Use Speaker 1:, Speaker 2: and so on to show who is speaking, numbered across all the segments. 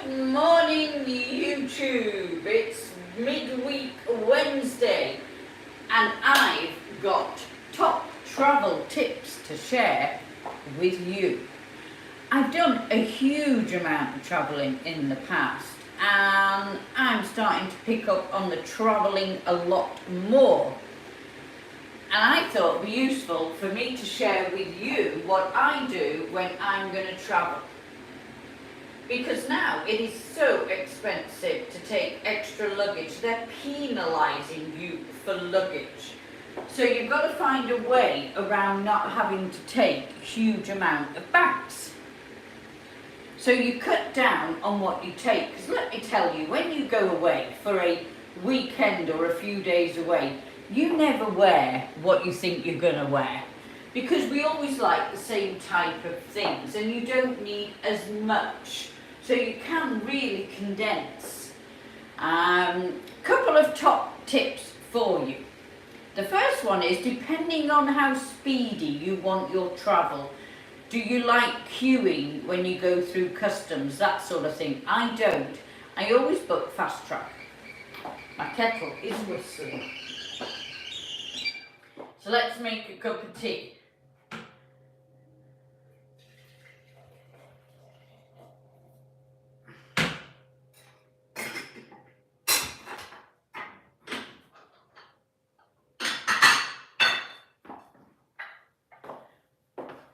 Speaker 1: Good morning, YouTube. It's midweek Wednesday, and I've got top travel tips to share with you. I've done a huge amount of travelling in the past, and I'm starting to pick up on the travelling a lot more. And I thought it'd be useful for me to share with you what I do when I'm going to travel. Because now it is so expensive to take extra luggage. They're penalising you for luggage. So you've got to find a way around not having to take a huge amount of bags. So you cut down on what you take. Because let me tell you, when you go away for a weekend or a few days away, you never wear what you think you're going to wear. Because we always like the same type of things and you don't need as much. So you can really condense. Couple of top tips for you. The first one is, depending on how speedy you want your travel, do you like queuing when you go through customs, that sort of thing? I don't. I always book fast track. My kettle is whistling. So let's make a cup of tea.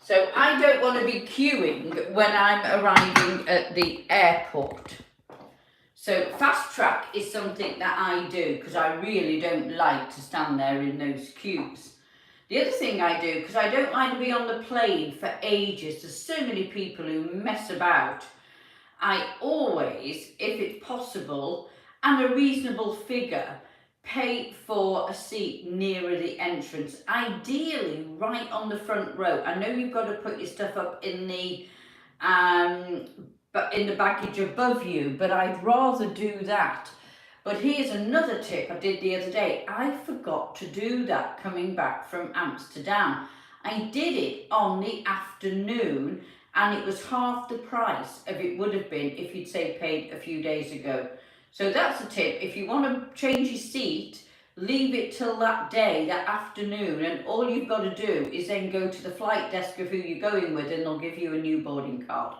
Speaker 1: So I don't want to be queuing when I'm arriving at the airport. So fast track is something that I do because I really don't like to stand there in those queues. The other thing I do, because I don't like to be on the plane for ages, there's so many people who mess about, I always, if it's possible, and a reasonable figure, pay for a seat nearer the entrance, ideally right on the front row. I know you've got to put your stuff up in the baggage above you, but I'd rather do that. But here's another tip I did the other day. I forgot to do that coming back from Amsterdam. I did it on the afternoon and it was half the price of it would have been if you'd say paid a few days ago. So that's a tip. If you want to change your seat, leave it till that day, that afternoon, and all you've got to do is then go to the flight desk of who you're going with and they'll give you a new boarding card.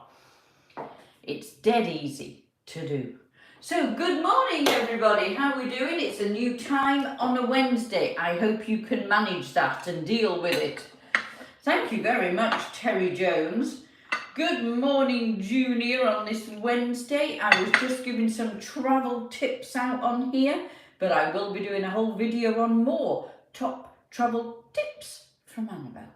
Speaker 1: It's dead easy to do. So good morning everybody, how are we doing? It's a new time on a Wednesday. I hope you can manage that and deal with it. Thank you very much, Terry Jones. Good morning, Junior, on this Wednesday. I was just giving some travel tips out on here, but I will be doing a whole video on more top travel tips from Annabel.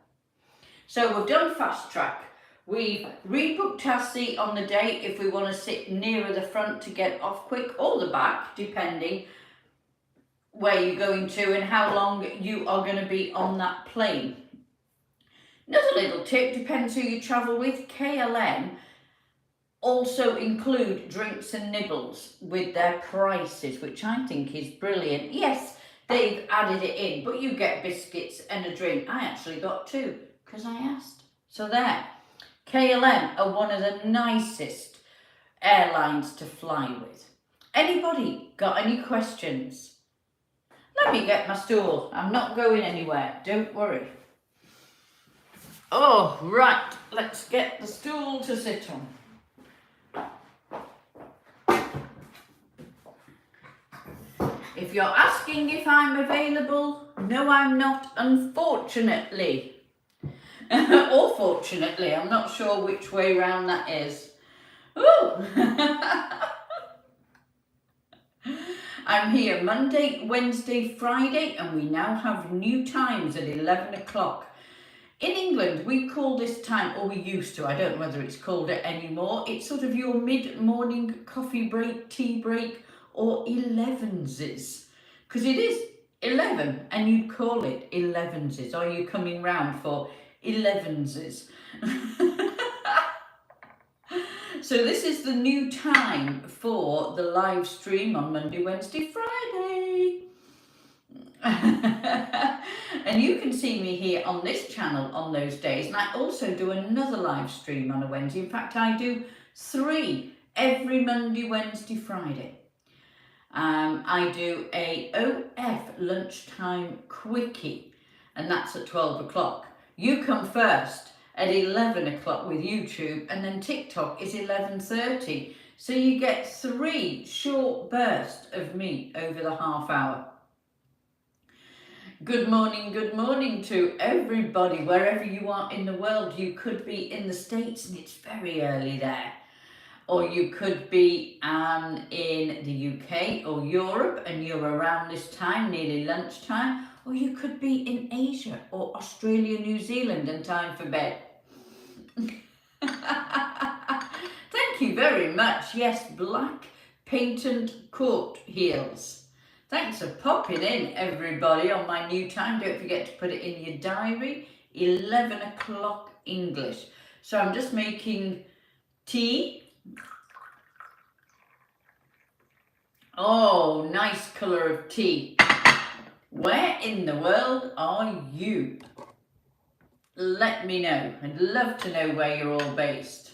Speaker 1: So we've done fast track. We've rebooked our seat on the day if we want to sit nearer the front to get off quick, or the back, depending where you're going to and how long you are going to be on that plane. Another little tip, depends who you travel with. KLM also include drinks and nibbles with their prices, which I think is brilliant. Yes, they've added it in, but you get biscuits and a drink. I actually got two because I asked. So there. KLM are one of the nicest airlines to fly with. Anybody got any questions? Let me get my stool. I'm not going anywhere, don't worry. Oh, right, let's get the stool to sit on. If you're asking if I'm available, no, I'm not, unfortunately. Or fortunately, I'm not sure which way round that is. Ooh. I'm here Monday, Wednesday, Friday, and we now have new times at 11 o'clock. In England, we call this time, or we used to, I don't know whether it's called it anymore, it's sort of your mid-morning coffee break, tea break, or 11s. Because it is 11, and you'd call it 11s. Are you coming round for 11s? So this is the new time for the live stream on Monday, Wednesday, Friday. And you can see me here on this channel on those days, and I also do another live stream on a Wednesday. In fact, I do 3 every Monday, Wednesday, Friday. I do a OF lunchtime quickie, and that's at 12 o'clock. You come first at 11 o'clock with YouTube, and then TikTok is 11:30. So you get 3 short bursts of me over the half hour. Good morning to everybody, wherever you are in the world. You could be in the States and it's very early there. Or you could be in the UK or Europe and you're around this time, nearly lunchtime. Or you could be in Asia or Australia, New Zealand and time for bed. Thank you very much. Yes, black patent court heels. Thanks for popping in, everybody, on my new time. Don't forget to put it in your diary, 11 o'clock English. So I'm just making tea. Oh, nice colour of tea. Where in the world are you? Let me know. I'd love to know where you're all based.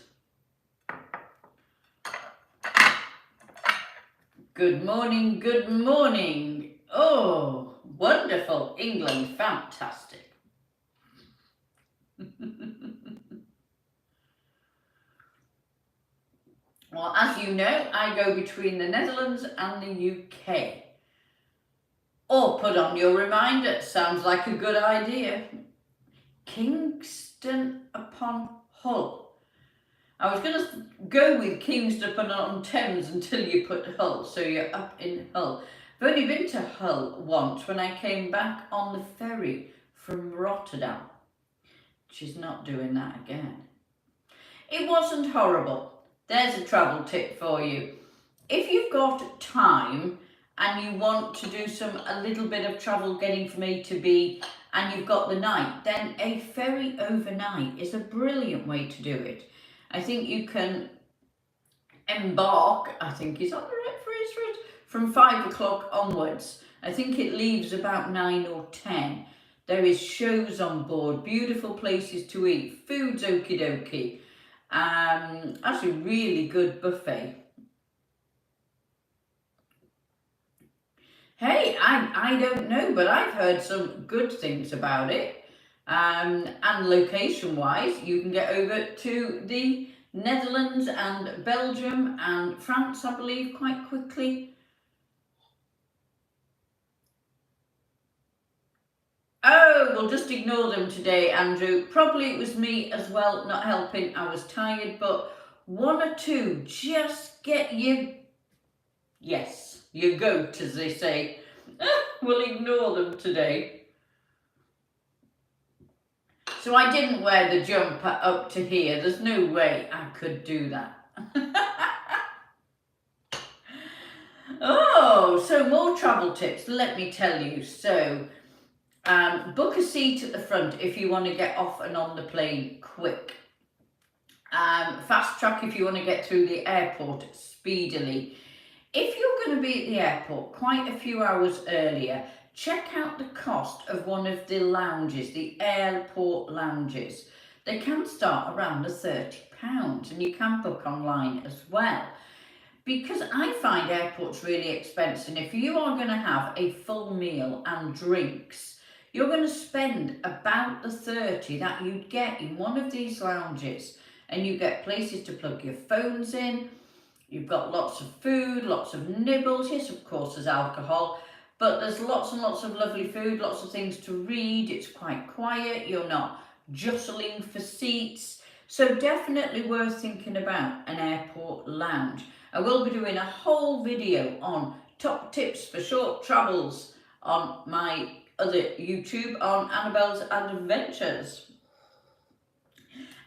Speaker 1: Good morning, good morning. Oh, wonderful. England, fantastic. Well, as you know, I go between the Netherlands and the UK. Or put on your reminder, sounds like a good idea. Kingston upon Hull. I was going to go with Kingston upon Thames until you put Hull, so you're up in Hull. I've only been to Hull once when I came back on the ferry from Rotterdam. She's not doing that again. It wasn't horrible. There's a travel tip for you. If you've got time and you want to do a little bit of travel getting from A to B and you've got the night, then a ferry overnight is a brilliant way to do it. I think you can embark, I think is that the right phrase for it, from 5 o'clock onwards. I think it leaves about 9 or 10. There is shows on board, beautiful places to eat, food's okie dokie. Actually really good buffet. Hey, I don't know, but I've heard some good things about it. And location wise, you can get over to the Netherlands and Belgium and France, I believe, quite quickly. Oh, we'll just ignore them today, Andrew. Probably it was me as well, not helping. I was tired, but 1 or 2, just get your, yes, your goat, as they say. We'll ignore them today. So I didn't wear the jumper up to here. There's no way I could do that. Oh, so more travel tips, let me tell you. So book a seat at the front if you want to get off and on the plane quick. Fast track if you want to get through the airport speedily. If you're going to be at the airport quite a few hours earlier, check out the cost of one of the lounges, the airport lounges. They can start around the £30 and you can book online as well. Because I find airports really expensive, and if you are going to have a full meal and drinks, you're going to spend about the 30 that you'd get in one of these lounges. And you get places to plug your phones in, you've got lots of food, lots of nibbles, yes of course there's alcohol, but there's lots and lots of lovely food, lots of things to read, it's quite quiet, you're not jostling for seats. So definitely worth thinking about an airport lounge. I will be doing a whole video on top tips for short travels on my other YouTube on Annabel's Adventures.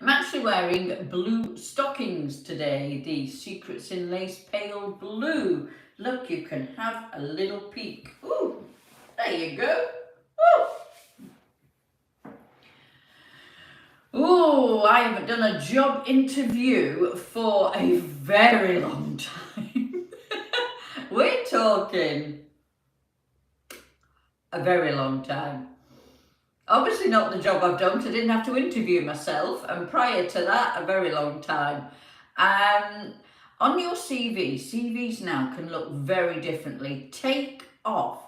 Speaker 1: I'm actually wearing blue stockings today, the Secrets in Lace Pale Blue. Look, you can have a little peek. Ooh, there you go. Ooh. Ooh, I haven't done a job interview for a very long time. We're talking a very long time. Obviously not the job I've done because I didn't have to interview myself, and prior to that a very long time. On your CV, CVs now can look very differently. Take off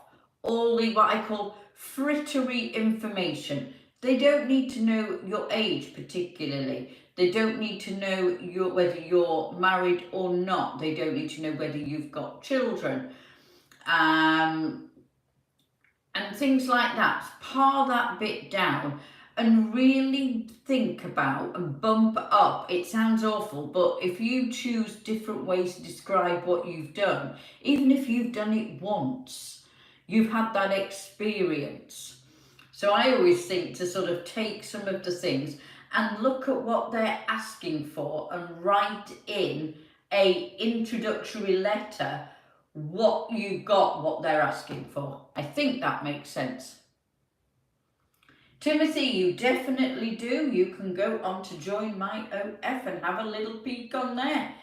Speaker 1: all the what I call frittery information. They don't need to know your age particularly. They don't need to know whether you're married or not. They don't need to know whether you've got children. And things like that. Pare that bit down and really think about and bump up. It sounds awful, but if you choose different ways to describe what you've done, even if you've done it once, you've had that experience. So I always think to sort of take some of the things and look at what they're asking for and write in a introductory letter what you got, what they're asking for. I think that makes sense. Timothy, you definitely do. You can go on to Join My OF and have a little peek on there.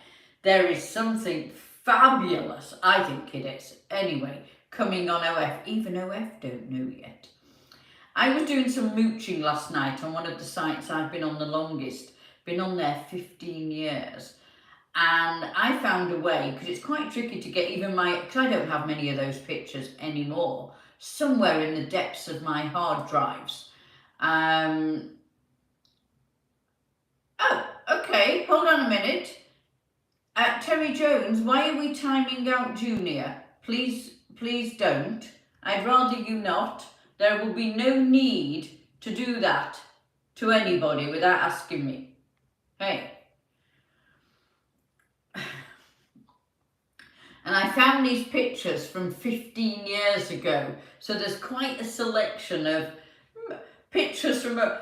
Speaker 1: There is something fabulous, I think it is, anyway, coming on OF. Even OF don't know yet. I was doing some mooching last night on one of the sites I've been on the longest. Been on there 15 years. And I found a way, because it's quite tricky to get even because I don't have many of those pictures anymore, somewhere in the depths of my hard drives. Oh, okay, hold on a minute. Terry Jones, why are we timing out Junior? Please don't. I'd rather you not. There will be no need to do that to anybody without asking me. Hey. And I found these pictures from 15 years ago. So there's quite a selection of pictures from a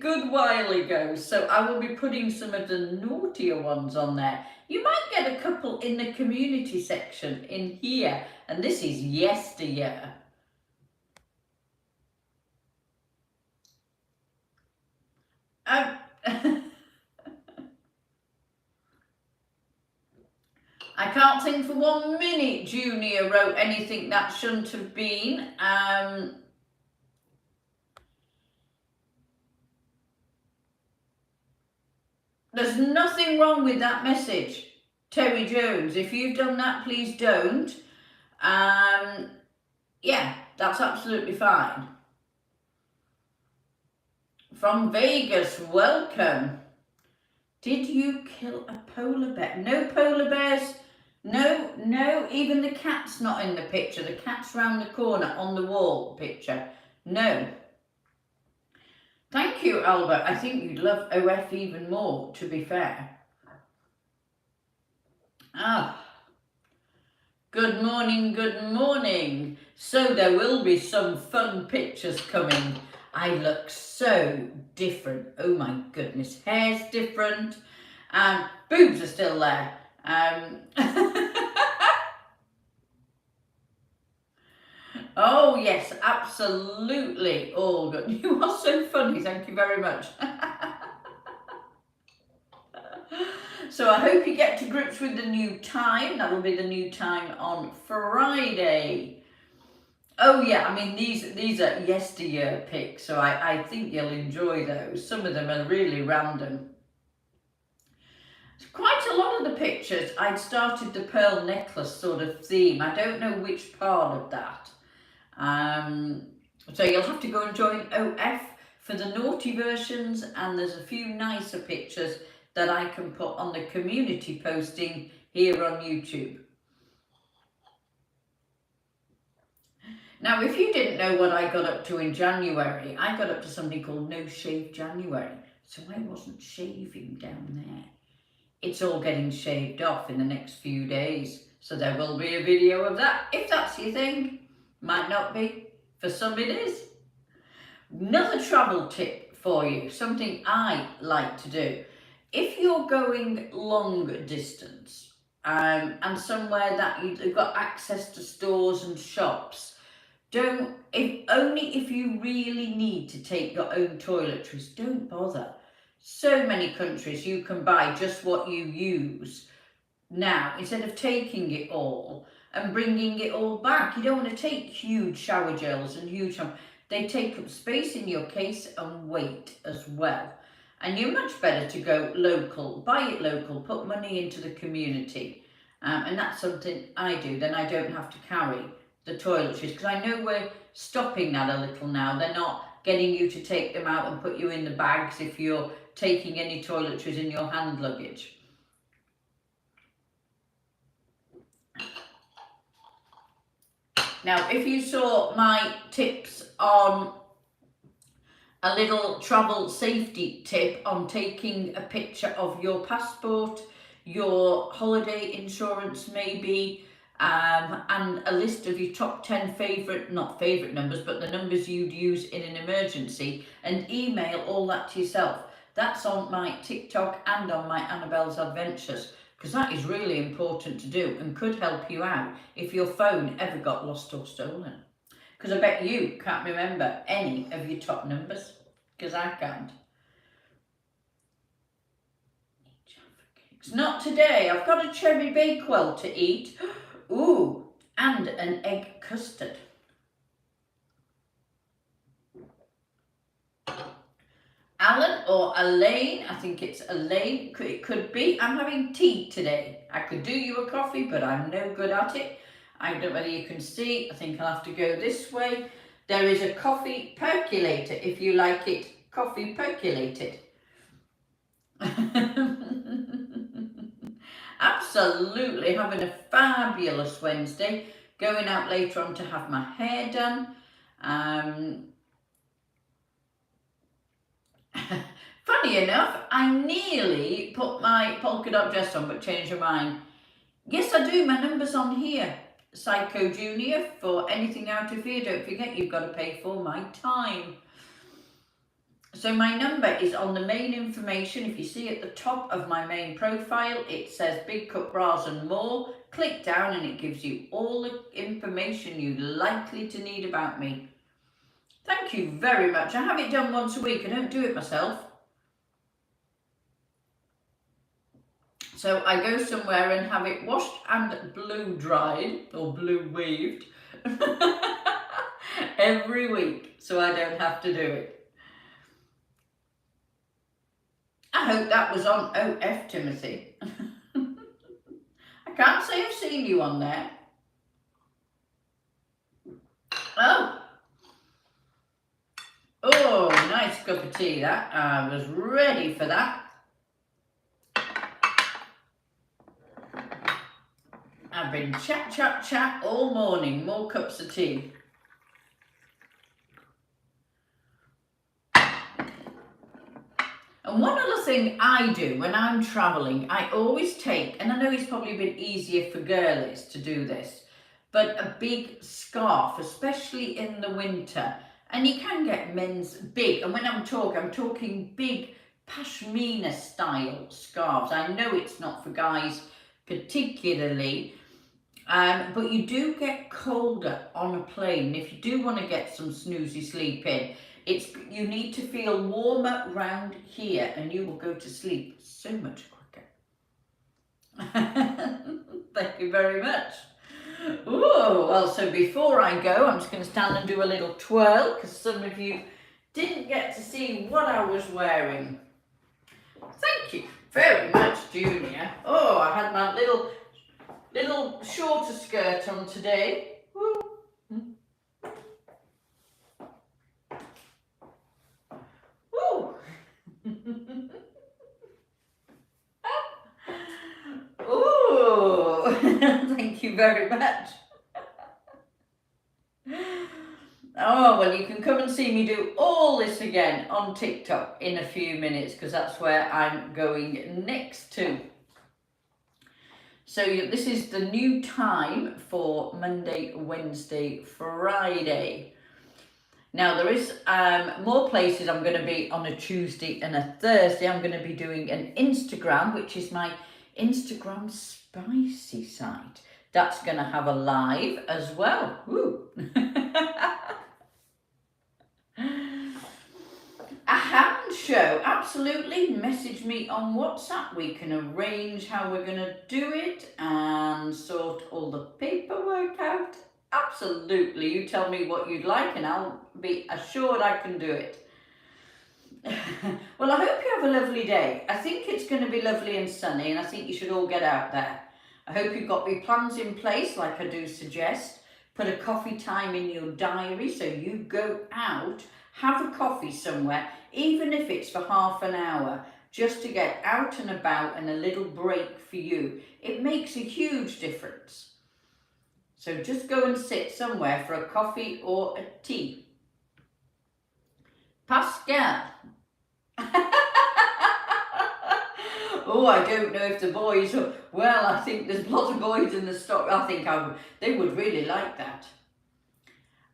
Speaker 1: good while ago. So I will be putting some of the naughtier ones on there. You might get a couple in the community section in here. And this is yesteryear. I can't think for 1 minute Junior wrote anything that shouldn't have been. There's nothing wrong with that message, Terry Jones. If you've done that, please don't. Yeah, that's absolutely fine. From Vegas, welcome. Did you kill a polar bear? No polar bears. No, even the cat's not in the picture. The cat's round the corner on the wall picture. No. Thank you, Albert. I think you'd love OF even more, to be fair. Good morning, good morning. So there will be some fun pictures coming. I look so different. Oh my goodness, hair's different. Boobs are still there. Oh yes, absolutely all good. You are so funny, thank you very much. So I hope you get to grips with the new time. That'll be the new time on Friday. Oh yeah, I mean these are yesteryear pics, so I think you'll enjoy those. Some of them are really random. Quite a lot of the pictures, I'd started the pearl necklace sort of theme. I don't know which part of that. So you'll have to go and join OF for the naughty versions, and there's a few nicer pictures that I can put on the community posting here on YouTube. Now, if you didn't know what I got up to in January, I got up to something called No Shave January. So I wasn't shaving down there. It's all getting shaved off in the next few days. So there will be a video of that, if that's your thing. Might not be. For some it is. Another travel tip for you, something I like to do. If you're going long distance and somewhere that you've got access to stores and shops, only if you really need to take your own toiletries, don't bother. So many countries you can buy just what you use. Now, instead of taking it all and bringing it all back, you don't want to take huge shower gels and huge, they take up space in your case and weight as well. And you're much better to go local, buy it local, put money into the community. And that's something I do, then I don't have to carry the toiletries, because I know we're stopping that a little now. They're not getting you to take them out and put you in the bags if you're taking any toiletries in your hand luggage. Now, if you saw my tips on a little travel safety tip on taking a picture of your passport, your holiday insurance maybe, and a list of your top 10 not favourite numbers, but the numbers you'd use in an emergency, and email all that to yourself. That's on my TikTok and on my Annabel's Adventures, because that is really important to do and could help you out if your phone ever got lost or stolen. Because I bet you can't remember any of your top numbers, because I can't. It's not today. I've got a cherry bakewell to eat. Ooh, and an egg custard. Alan or Elaine, I think it's Elaine, it could be. I'm having tea today. I could do you a coffee, but I'm no good at it. I don't know whether you can see. I think I'll have to go this way. There is a coffee percolator, if you like it coffee percolated. Absolutely having a fabulous Wednesday. Going out later on to have my hair done. Funny enough, I nearly put my polka dot dress on but changed my mind. Yes, I do. My number's on here. Psycho Junior, for anything out of here. Don't forget, you've got to pay for my time. So my number is on the main information. If you see at the top of my main profile, it says Big Cut Bras and More. Click down and it gives you all the information you're likely to need about me. Thank you very much. I have it done once a week. I don't do it myself. So I go somewhere and have it washed and blue dried or blue waved every week, so I don't have to do it. I hope that was on OF, Timothy. I can't say I've seen you on there. Oh, nice cup of tea that. I was ready for that. I've been chat all morning. More cups of tea. And one other thing I do when I'm travelling, I always take, and I know it's probably been easier for girlies to do this, but a big scarf, especially in the winter. And you can get men's big, and when I'm talking big pashmina style scarves. I know it's not for guys particularly, but you do get colder on a plane. If you do want to get some snoozy sleep in, you need to feel warmer round here and you will go to sleep so much quicker. Thank you very much. Ooh, well, so before I go, I'm just going to stand and do a little twirl, because some of you didn't get to see what I was wearing. Thank you very much, Junior. Oh, I had my little shorter skirt on today. Woo. Woo. Ooh, thank you very much. Oh, well, you can come and see me do all this again on TikTok in a few minutes, because that's where I'm going next to. So this is the new time for Monday, Wednesday, Friday. Now there is more places. I'm going to be on a Tuesday and a Thursday. I'm going to be doing an Instagram, which is my Instagram spicy site. That's going to have a live as well. Woo. A hand show, absolutely. Message me on WhatsApp. We can arrange how we're going to do it and sort all the paperwork out. Absolutely. You tell me what you'd like and I'll be assured I can do it. Well, I hope you have a lovely day. I think it's going to be lovely and sunny, and I think you should all get out there. I hope you've got your plans in place, like I do suggest. Put a coffee time in your diary so you go out, have a coffee somewhere, even if it's for half an hour, just to get out and about and a little break for you. It makes a huge difference. So just go and sit somewhere for a coffee or a tea. Pascal. Oh, I don't know if the boys, well, I think there's lots of boys in the stock. I think they would really like that.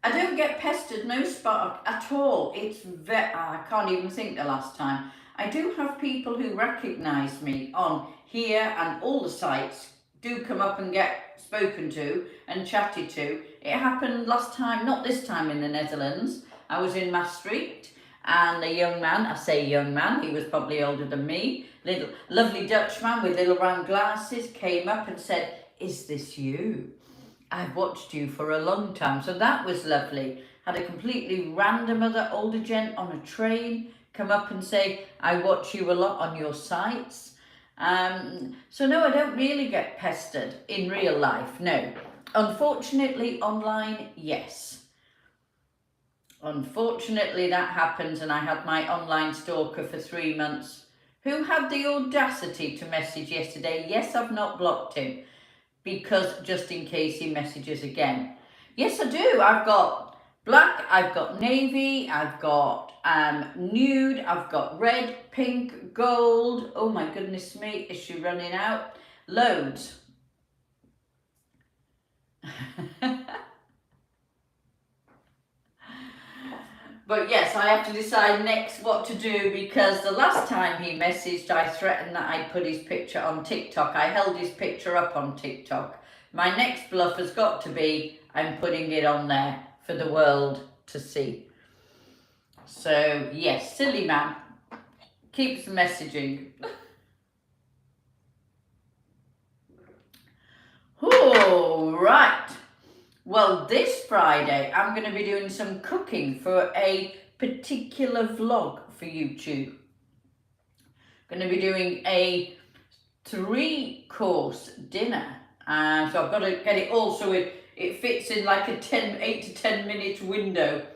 Speaker 1: I don't get pestered, no spark at all. I can't even think the last time. I do have people who recognise me on here, and all the sites do come up and get spoken to and chatted to. It happened last time, not this time in the Netherlands. I was in Maastricht, and a young man, I say young man, he was probably older than me, little lovely Dutchman with little round glasses, came up and said, "Is this you? I've watched you for a long time." So that was lovely. Had a completely random other older gent on a train come up and say, "I watch you a lot on your sites." So no, I don't really get pestered in real life, no. Unfortunately, online, yes. Unfortunately, that happens, and I had my online stalker for 3 months who had the audacity to message yesterday. Yes, I've not blocked him, because just in case he messages again. Yes, I do. I've got black, I've got navy, I've got nude, I've got red, pink, gold. Oh my goodness me, is she running out? Loads. But yes, I have to decide next what to do, because the last time he messaged, I threatened that I'd put his picture on TikTok. I held his picture up on TikTok. My next bluff has got to be, I'm putting it on there for the world to see. So yes, silly man, keeps messaging. All right. Well, this Friday, I'm going to be doing some cooking for a particular vlog for YouTube. Going to be doing a 3-course dinner. So I've got to get it all so it fits in like a 8 to 10 minute window.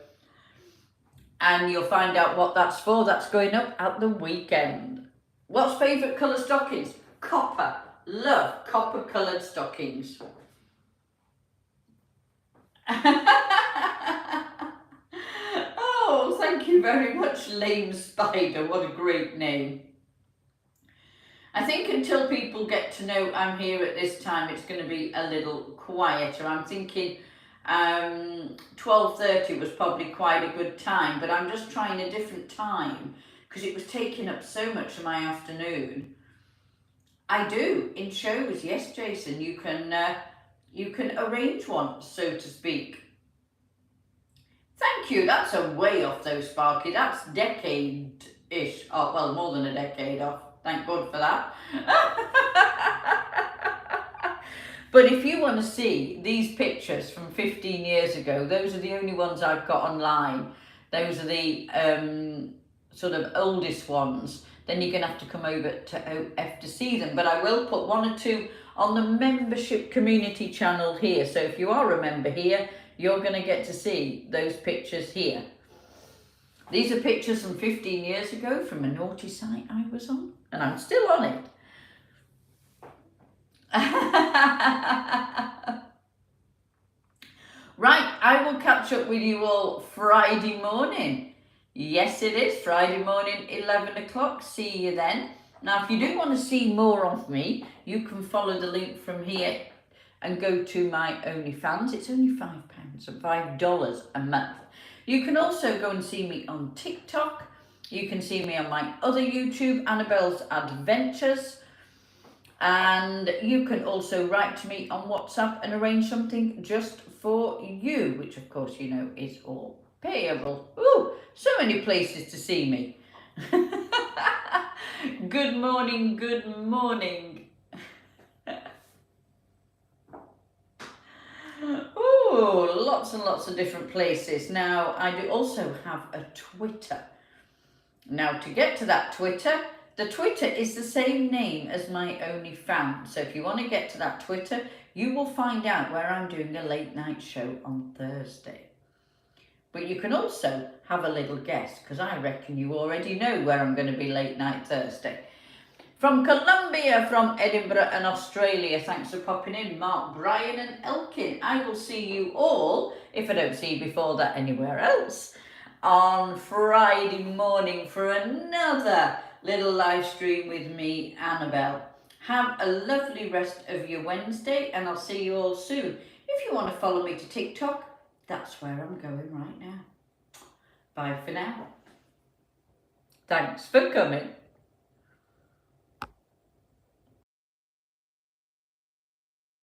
Speaker 1: And you'll find out what that's for. That's going up at the weekend. What's favourite colour stockings? Copper. Love copper coloured stockings. Oh, thank you very much, Lame Spider. What a great name. I think until people get to know I'm here at this time, it's going to be a little quieter. I'm thinking 12:30 was probably quite a good time, but I'm just trying a different time because it was taking up so much of my afternoon. I do, in shows, yes, Jason, you can arrange one, so to speak. Thank you, that's a way off though, Sparky. That's decade-ish. Oh, well, more than a decade off. Thank God for that. But if you want to see these pictures from 15 years ago, those are the only ones I've got online. Those are the sort of oldest ones. Then you're going to have to come over to OF to see them. But I will put 1 or 2 on the membership community channel here. So if you are a member here, you're going to get to see those pictures here. These are pictures from 15 years ago from a naughty site I was on. And I'm still on it. Right, I will catch up with you all Friday morning. Yes, it is Friday morning, 11 o'clock. See you then. Now, if you do want to see more of me, you can follow the link from here and go to my OnlyFans. It's only £5, so $5 a month. You can also go and see me on TikTok. You can see me on my other YouTube, Annabel's Adventures. And you can also write to me on WhatsApp and arrange something just for you, which of course you know is all payable. Ooh, so many places to see me. Good morning, good morning. Ooh, lots and lots of different places. Now, I do also have a Twitter. Now to get to that Twitter, the Twitter is the same name as my OnlyFans. So if you want to get to that Twitter, you will find out where I'm doing a late night show on Thursday. But you can also have a little guess, because I reckon you already know where I'm going to be late night Thursday. From Colombia, from Edinburgh and Australia, thanks for popping in, Mark, Brian and Elkin. I will see you all, if I don't see you before that anywhere else, on Friday morning for another little live stream with me, Annabel. Have a lovely rest of your Wednesday, and I'll see you all soon. If you want to follow me to TikTok, that's where I'm going right now. Bye for now. Thanks for coming.